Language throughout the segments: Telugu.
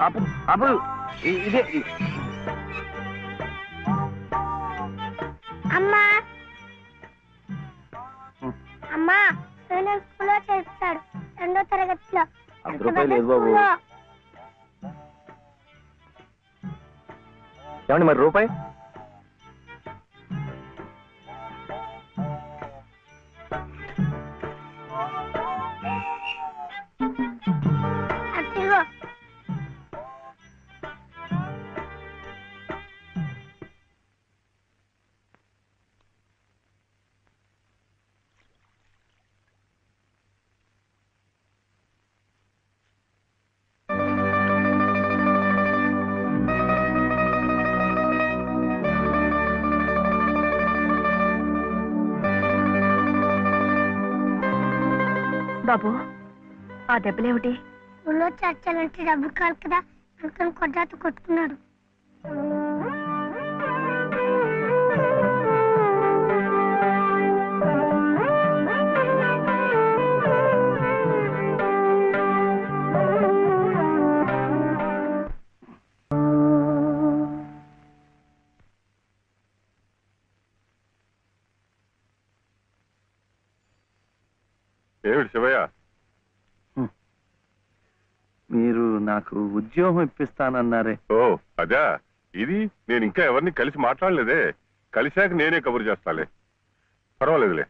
ఆపు ఆపు ఇదే అమ్మా అమ్మా స్కూల్లో చేస్తాడు 2వ తరగతిలో. 10 రూపాయలు లేదు బాబు. ఏమండి మరి రూపాయి? అదిగో బాబు, ఆ దెబ్బలేమిటి? స్కూల్లో చర్చలంటే డబ్బులు కాదు కదా, అందుకని కొట్టాతో కొట్టుకున్నాడు. ఏమిటి శివయ్య? మీరు నాకు ఉద్యోగం ఇప్పిస్తానన్నారే. ఓ అదా, ఇది నేను ఇంకా ఎవరిని కలిసి మాట్లాడలేదే. కలిశాక నేనే కబురు చేస్తాలే, పర్వాలేదులే.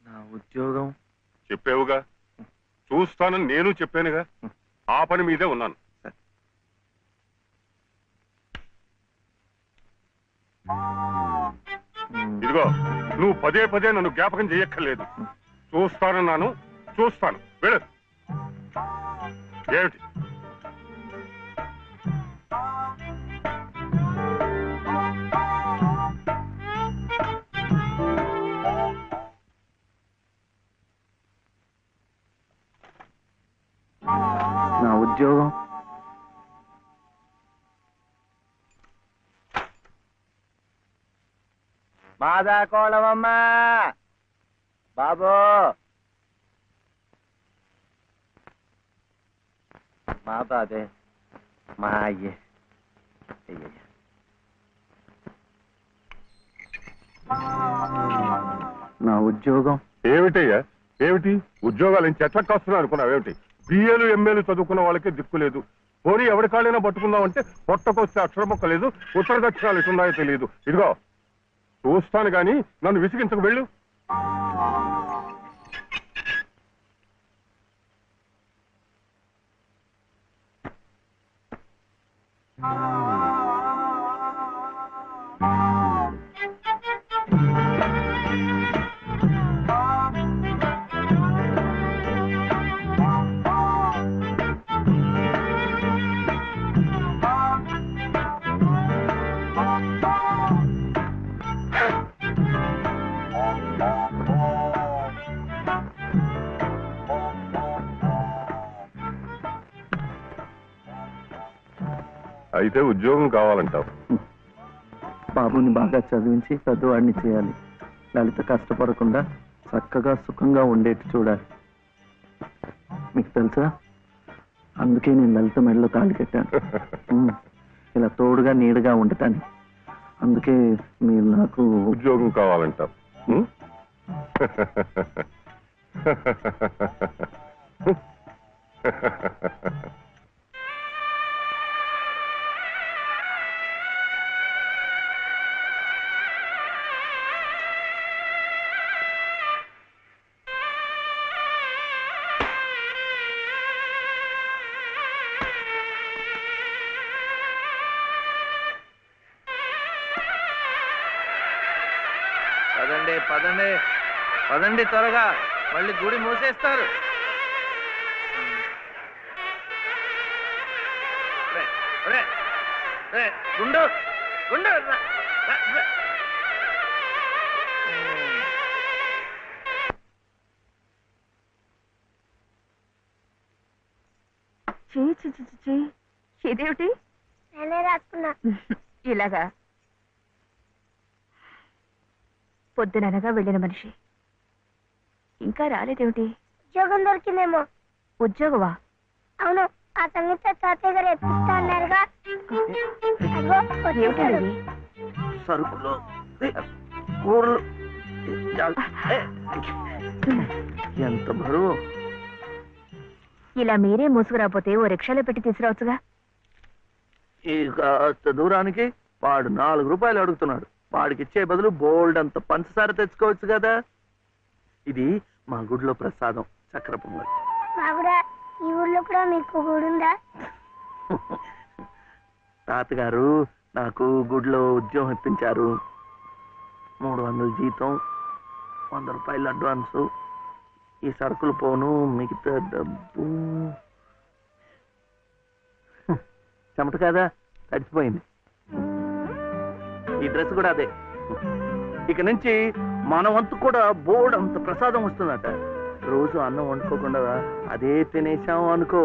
నా ఉద్యోగం చెప్పావుగా, చూస్తానని నేను చెప్పానుగా. ఆ పని మీదే ఉన్నాను. ఇదిగో, నువ్వు పదే పదే నన్ను జ్ఞాపకం చెయ్యక్కర్లేదు. చూస్తానన్నాను, చూస్తాను. వెళ్ళు. ఏమిటి? నా ఉద్యోగం మాదా కోళమమ్మా బాబు. మా బాదే మా అయ్యే. నా ఉద్యోగం ఏమిటయ్యా? ఏమిటి ఉద్యోగాలు ఏం చెట్లకు కాస్తున్నావు అనుకున్నావు? ఏమిటి బిఏలు ఎంఏలు చదువుకున్న వాళ్ళకే దిక్కులేదు. పోనీ ఎవరి కాళ్ళైనా పట్టుకుందామంటే పొట్టకొస్తే అక్షర మొక్క లేదు, ఉత్తర దక్షిణాలు ఎటున్నాయో తెలియదు. ఇదిగో చూస్తాను గాని నన్ను విసిగించకు. వెళ్ళు. అయితే ఉద్యోగం కావాలంటావు? బాబుని బాగా చదివించి పెద్దవాడిని చేయాలి. లలిత కష్టపడకుండా చక్కగా సుఖంగా ఉండేట్టు చూడాలి. మీకు తెలుసా, అందుకే నేను లలిత మెడలో తాళి కట్టాను. ఇలా తోడుగా నీడగా ఉండటానికి. అందుకే మీరు నాకు ఉద్యోగం కావాలంటావు. పదండి పదండి పదండి త్వరగా, మళ్ళీ గుడి మూసేస్తారు. గుండు గుండు చీ చీ చీ చీ, చీ. ఇదేమిటి నేనే రాసుకున్నా. ఇలాగా పొద్దుననగా వెళ్ళిన మనిషి ఇంకా రాలేదేమిటి? ఉద్యోగం దొరికిందేమో. ఉద్యోగమా? అవును, ఆ సంగీత తాతయ్య గారు ఎత్తిస్తా అన్నారుగా. అగో వచ్చేసాడు. ఏమిటది? సరుకులు కూరలు ఎంత బరువు. ఇలా మీరే మోసుకురాపోతే ఓ రిక్షాలో పెట్టి తీసుకురావచ్చుగా. ఈ కాస్త దూరానికి వాడు 4 రూపాయలు అడుగుతున్నాడు. వాడికి ఇచ్చే బదులు బోల్డ్ అంత పంచదార తెచ్చుకోవచ్చు కదా. ఇది మా గుడిలో ప్రసాదం, చక్కెర పొంగల్. మా కూడా ఈ ఊర్లో కూడా మీకు గుడి ఉందా? తాతగారు నాకు గుడిలో ఉద్యోగం ఇప్పించారు. 300 జీతం, 100 రూపాయలు అడ్వాన్సు, ఈ సరుకులు పోను, మిగతా డబ్బు చెమట కదా తడిచిపోయింది. ఈ డ్రెస్ కూడా అదే. ఇక నుంచి మన వంతు కూడా బోర్డు అంత ప్రసాదం వస్తుందట. రోజు అన్నం వండుకోకుండా అదే తినేసాం అనుకో,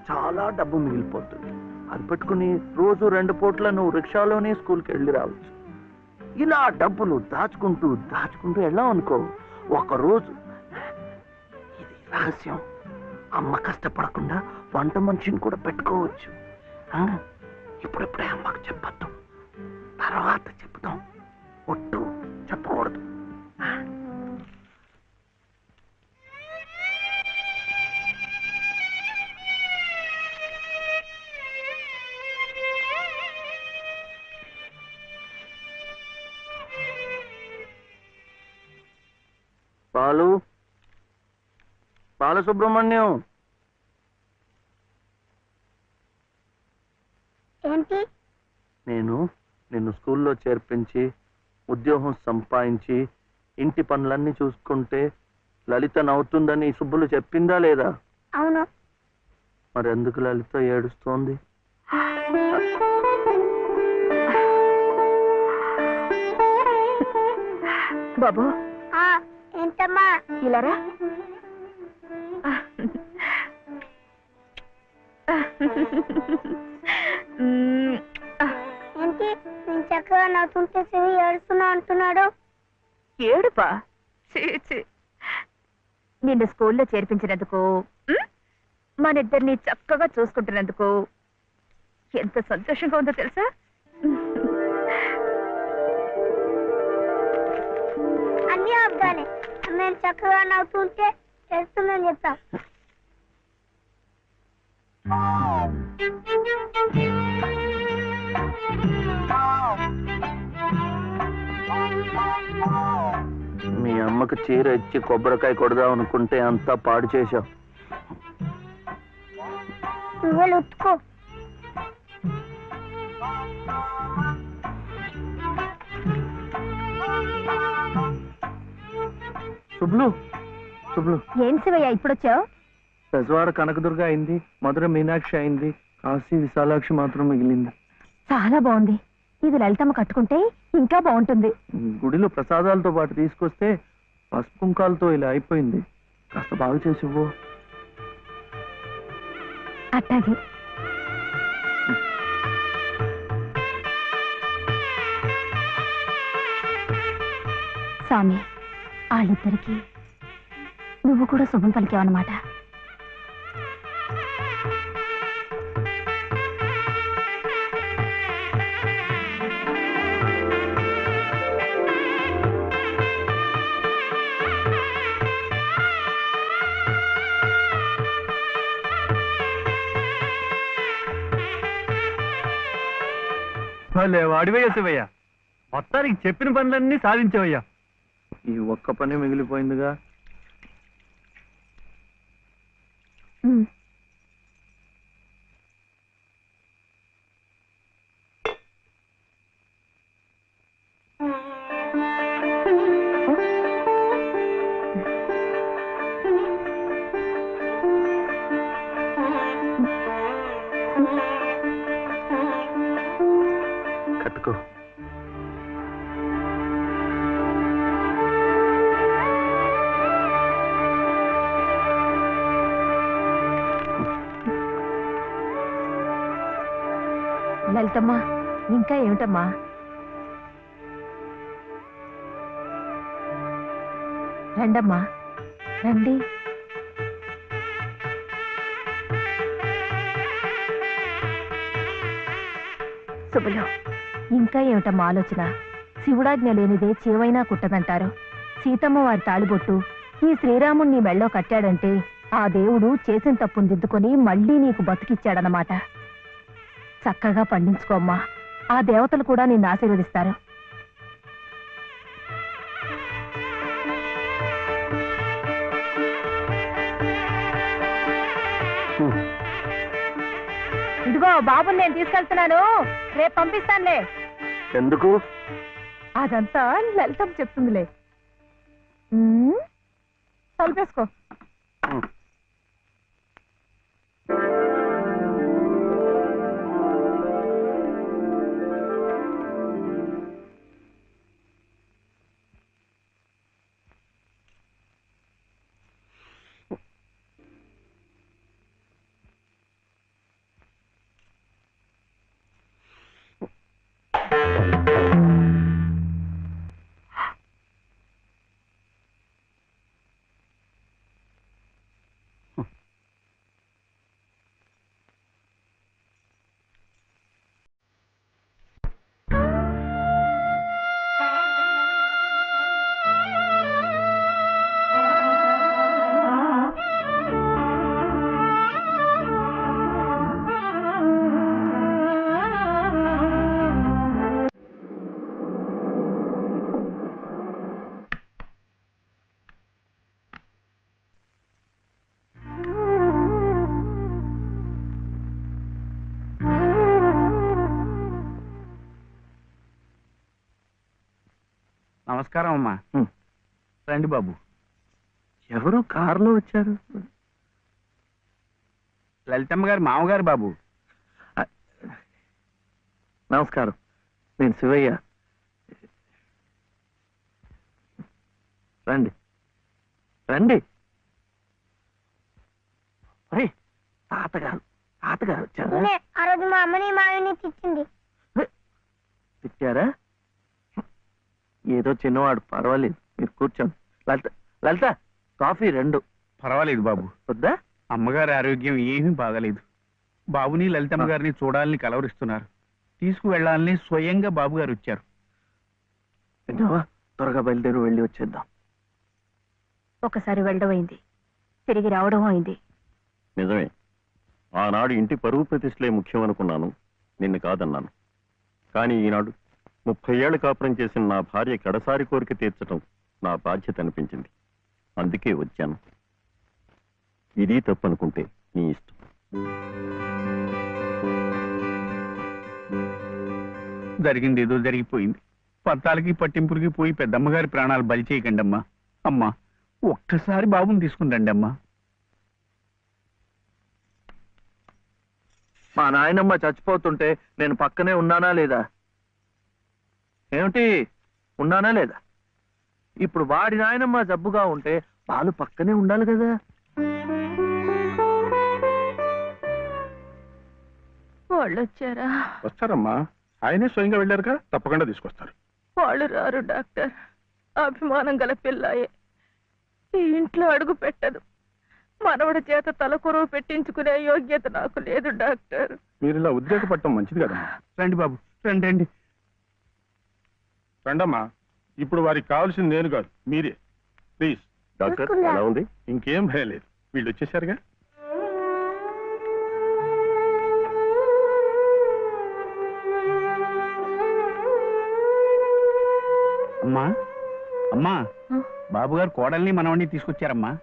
చాలా డబ్బు మిగిలిపోతుంది. అది పట్టుకుని రోజు 2 పూట్ల నువ్వు రిక్షాలోనే స్కూల్కి వెళ్ళి రావచ్చు. ఇలా డబ్బులు దాచుకుంటూ దాచుకుంటూ వెళ్ళాం అనుకో, ఒకరోజు ఇది రహస్యం, అమ్మ కష్టపడకుండా వంట మనిషిని కూడా పెట్టుకోవచ్చు. ఇప్పుడిప్పుడే అమ్మకు చెప్పద్దు, తర్వాత చెప్తాం. ఒట్టు చెప్పకూడదు. బాలు, బాలసుబ్రహ్మణ్యం, ఏంటి? నేను నిన్ను స్కూల్లో చేర్పించి ఉద్యోగం సంపాదించి ఇంటి పనులన్నీ చూసుకుంటే లలిత నవ్వుతుందని సుబ్బులు చెప్పిందా లేదా? అవును. మరి ఎందుకు లలిత ఏడుస్తోంది? బాబు ఏంటమ్మా? ఇలారా. ఏంటి నేను చక్కగా నవ్వుతుంటే చెవి ఏడుస్తున్నా అంటున్నాడు? ఏడుపా? నిన్ను స్కూల్లో చేర్పించినందుకు, మనిద్దరిని చక్కగా చూసుకుంటున్నందుకు ఎంత సంతోషంగా ఉందో తెలుసా? అన్నీ అబ్బాలే. మేము చక్కగా నవ్వుతుంటే ఏడుస్తుందని చెప్తాం. మీ అమ్మకు చీర ఇచ్చి కొబ్బరికాయ కొడదాం అనుకుంటే అంతా పాడు చేశావు. నువ్వే ఉత్తుకో. శుభ్లు, శుభ్లు, ఏం శివయ్య ఇప్పుడొచ్చావు? పెజవాడ కనకదుర్గ అయింది, మధుర మీనాక్షి అయింది, కాశీ విశాలాక్షి మాత్రం మిగిలింది. చాలా బాగుంది. ఇది లలితమ్మ కట్టుకుంటే ఇంకా బాగుంటుంది. గుడిలో ప్రసాదాలతో పాటు తీసుకొస్తే పసుపు కుంకాలతో ఇలా అయిపోయింది. కాస్త బాగు చేసి ఇవ్వు. అట్టాగే. స్వామి, వాళ్ళిద్దరికి నువ్వు కూడా శుభం పలికావన్నమాట. వాడివయ్యా శివయ్య, మొత్తానికి చెప్పిన పనులన్నీ సాధించవయ్యా. ఈ ఒక్క పని మిగిలిపోయిందిగా. ఎక్కు. లలితమ్మా, ఇంకా ఏమిటమ్మా? రండమ్మా, రండి. శుభలో, ఇంకా ఏమిటమ్మా ఆలోచన? శివుడాజ్ఞ లేనిదే చీవైనా కుట్టదంటారు. సీతమ్మ వారి తాళిబొట్టు ఈ శ్రీరాముణ్ణి మెళ్ళో కట్టాడంటే ఆ దేవుడు చేసిన తప్పును దిద్దుకొని మళ్ళీ నీకు బతికిచ్చాడనమాట. చక్కగా పండించుకోమ్మా, ఆ దేవతలు కూడా నిన్ను ఆశీర్వదిస్తారు. ఇదిగో బాబుని నేను తీసుకెళ్తున్నాను, రేపు పంపిస్తానులే. ఎందుకు? అదంతా లలితం చెప్తుందిలే. తలుపేసుకో. నమస్కారం అమ్మా. రండి బాబు. ఎవరు కారులో వచ్చారు? లలితమ్మ గారి మామగారు బాబు. నమస్కారం, నేను శివయ్య. రండి రండి. తాతగారు తాతగారు వచ్చారా? నేనే ఆ రోజు మా అమ్మని మావిని తిట్టింది. తిట్టారా? ఏదో చిన్నవాడు, పర్వాలేదు, మీరు కూర్చోండి. లలిత లలిత కాఫీ 2. పర్వాలేదు బాబు. వద్దా? అమ్మగారి ఆరోగ్యం ఏమీ బాగలేదు. బాబుని లలితమ్మ గారిని చూడాలని కలవరిస్తున్నారు. తీసుకువెళ్లాలని స్వయంగా బాబు గారు వచ్చారు. విన్నావా? త్వరగా బయలుదేరి వెళ్ళి వచ్చేద్దాం. ఒకసారి వెళ్ళడం అయింది, తిరిగి రావడం అయింది. నిజమే, ఆనాడు ఇంటి పరువు ప్రతిష్టలే ముఖ్యం అనుకున్నాను, నిన్ను కాదన్నాను. కానీ ఈనాడు 30 ఏళ్ల కాపురం చేసిన నా భార్య కడసారి కోరిక తీర్చడం నా బాధ్యత అనిపించింది. అందుకే వచ్చాను. ఇది తప్పనుకుంటే నీ ఇష్టం. జరిగింది ఏదో జరిగిపోయింది. పత్తాలకి పట్టింపులకి పోయి పెద్దమ్మగారి ప్రాణాలు బలి చేయకండి అమ్మా. అమ్మా, ఒక్కసారి బాబుని తీసుకుని రండి అమ్మా. మా నాయనమ్మ చచ్చిపోతుంటే నేను పక్కనే ఉన్నానా లేదా? ఏమిటి, ఉన్నానా లేదా? ఇప్పుడు వాడి నాయనమ్మ జబ్బుగా ఉంటే వాళ్ళు పక్కనే ఉండాలి కదా. వాళ్ళు వచ్చారా? వస్తారమ్మా, ఆయనే స్వయంగా వెళ్ళారుగా, తప్పకుండా తీసుకొస్తారు. వాళ్ళు రారు డాక్టర్. అభిమానం గల పిల్లాయే, ఈ ఇంట్లో అడుగు పెట్టదు. మనవడి చేత తలకొరువు పెట్టించుకునే యోగ్యత నాకు లేదు డాక్టర్. మీరు ఇలా ఉద్రేకపడటం మంచిది కదమ్మా. రండి బాబు, రండి రండి. రండమ్మా, ఇప్పుడు వారికి కావాల్సింది నేను కాదు, మీరే. ప్లీజ్. డాక్టర్ ఎలా ఉంది? ఇంకేం భయం లేదు, వీళ్ళు వచ్చేసారుగా. అమ్మా అమ్మా, బాబు గారు కోడల్ని మనవడిని తీసుకొచ్చారమ్మా.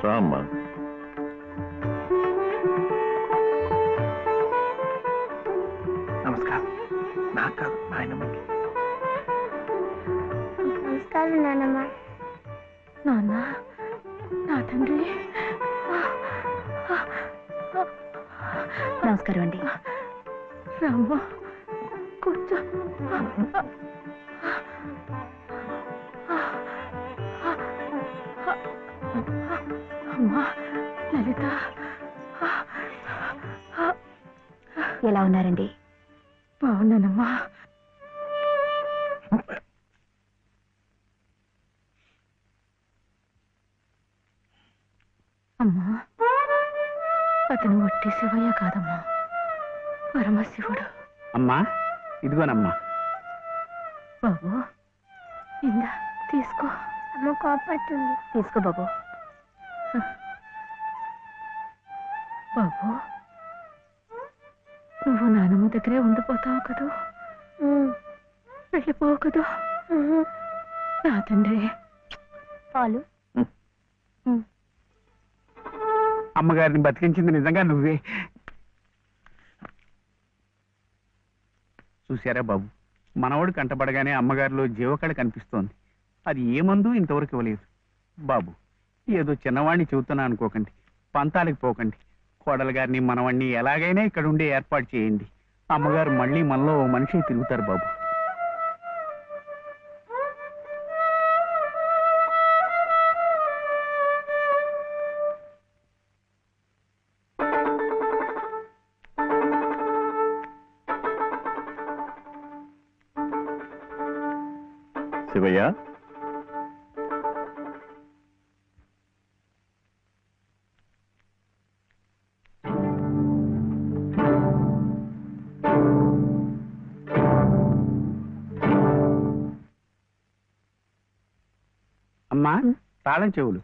రామ్మా. నమస్కారం. నాకు కాదు, నాయనమ్మకి. నమస్కారం నాన్నమ్మ. నాన్న, నా తండ్రి. నమస్కారం అండి. రామ్మ, కూర్చో. అమ్మా లలిత, ఎలా ఉన్నారండి? బాగున్నానమ్మా. అమ్మా, అతను వట్టి శివయ్య కాదమ్మా, పరమశివుడు. అమ్మా ఇదిగోనమ్మా. బాబు, ఇందా తీసుకో. అమ్మ కోపడుతుంది. తీసుకో బాబు. బాబు, నువ్వు నానమ్మ దగ్గరే ఉండిపోతావు కదూ, వెళ్ళిపోవు కదూ. నా తండ్రి. పాలు. అమ్మగారిని బతికించింది నిజంగా నువ్వే. చూశారా బాబు, మనవడు కంటపడగానే అమ్మగారిలో జీవకళ కనిపిస్తోంది. అది ఏ మందు ఇంతవరకు ఇవ్వలేదు. బాబు, ఏదో చిన్నవాడిని చెబుతున్నా అనుకోకండి, పంతాలకు పోకండి. కోడలు గారిని మనవాణ్ణి ఎలాగైనా ఇక్కడ ఉండే ఏర్పాటు చేయండి. అమ్మగారు మళ్ళీ మనలో ఓ మనిషి తిరుగుతారు బాబు. శివయ్య, అమ్మా, తాళం చెవులు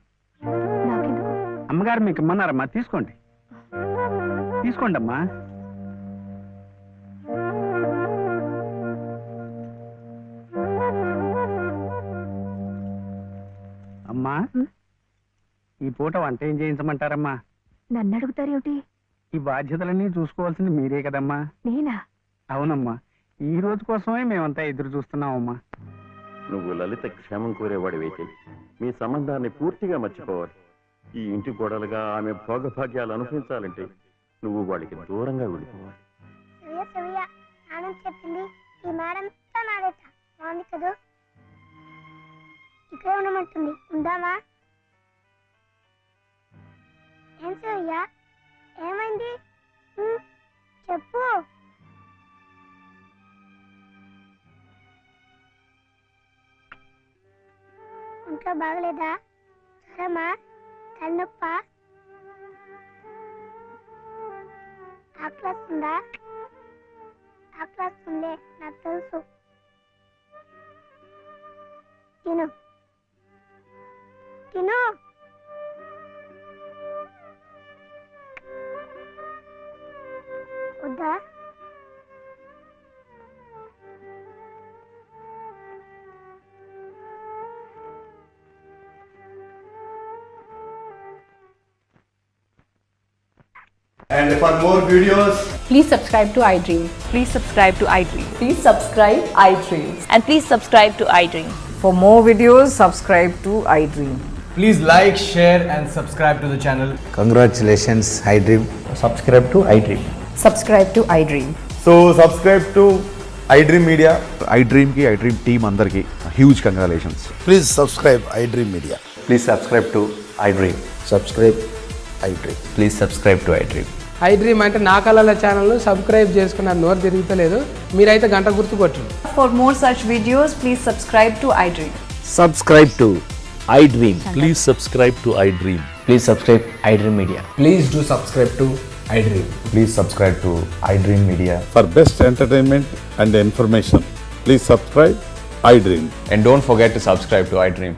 నాకెందుకు? అమ్మగారు మీకు ఇమ్మన్నారమ్మా, తీసుకోండి. తీసుకోండి అమ్మా. అమ్మా, ఈ పూట వంట ఏం చేయించమంటారమ్మా? నన్ను అడుగుతారేమిటి? ఈ బాధ్యతలన్నీ చూసుకోవాల్సింది మీరే కదమ్మా. నేనా? అవునమ్మా, ఈ రోజు కోసమే మేమంతా ఎదురు చూస్తున్నామమ్మా. నువ్వు లలిత క్షేమం కోరేవాడివైతే మీ సంబంధాన్ని పూర్తిగా మర్చిపోవాలి. ఈ ఇంటి గోడలుగా ఆమె భోగభాగ్యాలు అనుభవించాలంటే నువ్వు వాడికి దూరంగా వెళ్ళిపోవాలి. సవ్య సవ్య, నాన్న చెప్పింది ఈ మేడం నాదేట. బాగుంది కదూ. ఇక్కడే ఉండమంటుంది, ఉందామా? ఏం సవ్య, ఏమైంది? చెప్పు. ఇంకా బాగలేదా? జ్వరమా? తలనొప్పా? ఆకలిస్తుందా? ఆకలిస్తుందే, నాకు తెలుసు. తిను తిను. వద్దా? And for more videos, Please subscribe to iDream. Please subscribe to iDream. Please subscribe iDream. And please subscribe to iDream. For more videos, subscribe to iDream. please like, share and subscribe to the channel. Congratulations, iDream. Subscribe to iDream. Subscribe to iDream. So subscribe to iDream Media. iDream ki iDream team andarki huge congratulations. Please subscribe iDream Media. Please subscribe to iDream. Subscribe iDream. Please subscribe to iDream. iDream అంటే నా కళల ఛానల్ను సబ్స్క్రైబ్ చేసుకున్న నోరు తిరుగుతలేదు. మీరైతే గంట గుర్తు కొట్టండి. For more such videos, please subscribe to iDream. Subscribe to iDream. Please subscribe to iDream. Please subscribe iDream Media. Please do subscribe to iDream. Please subscribe to iDream Media. For best entertainment and information, please subscribe iDream. And don't forget to subscribe to iDream.